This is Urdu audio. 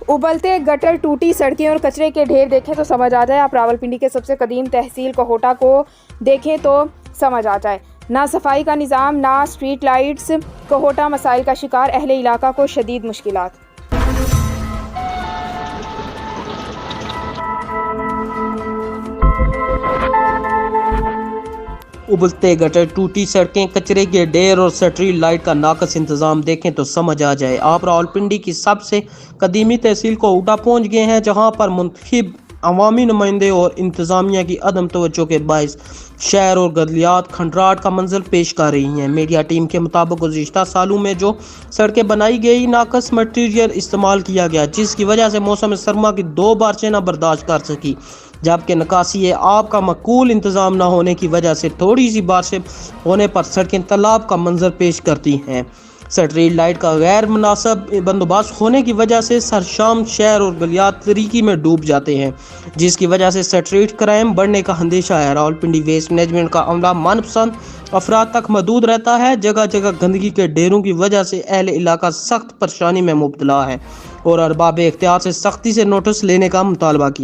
ابلتے گٹر، ٹوٹی سڑکیں اور کچرے کے ڈھیر دیکھیں تو سمجھ آ جائے۔ آپ راولپنڈی کے سب سے قدیم تحصیل کوہوٹا کو دیکھیں تو سمجھ آ جائے۔ نہ صفائی کا نظام، نہ اسٹریٹ لائٹس، کوہوٹا مسائل کا شکار، اہل علاقہ کو شدید مشکلات۔ ابلتے گٹر، ٹوٹی سڑکیں، کچرے کے ڈھیر اور اسٹریٹ لائٹ کا ناقص انتظام دیکھیں تو سمجھ آ جائے۔ آپ راولپنڈی کی سب سے قدیمی تحصیل کوہوٹا پہنچ گئے ہیں، جہاں پر منتخب عوامی نمائندے اور انتظامیہ کی عدم توجہ کے باعث شہر اور گلیات کھنڈرات کا منظر پیش کر رہی ہیں۔ میڈیا ٹیم کے مطابق گزشتہ سالوں میں جو سڑکیں بنائی گئی، ناقص مٹیریل استعمال کیا گیا، جس کی وجہ سے موسم سرما کی 2 بارشیں نہ برداشت کر سکی، جبکہ نکاسی آب کا معقول انتظام نہ ہونے کی وجہ سے تھوڑی سی بارشیں ہونے پر سڑکیں تالاب کا منظر پیش کرتی ہیں۔ اسٹریٹ لائٹ کا غیر مناسب بندوبست ہونے کی وجہ سے سرشام شہر اور گلیات تاریکی میں ڈوب جاتے ہیں، جس کی وجہ سے اسٹریٹ کرائم بڑھنے کا اندیشہ ہے۔ راولپنڈی ویسٹ مینجمنٹ کا عملہ من پسند افراد تک محدود رہتا ہے۔ جگہ جگہ گندگی کے ڈھیروں کی وجہ سے اہل علاقہ سخت پریشانی میں مبتلا ہے اور ارباب اختیار سے سختی سے نوٹس لینے کا مطالبہ کیا۔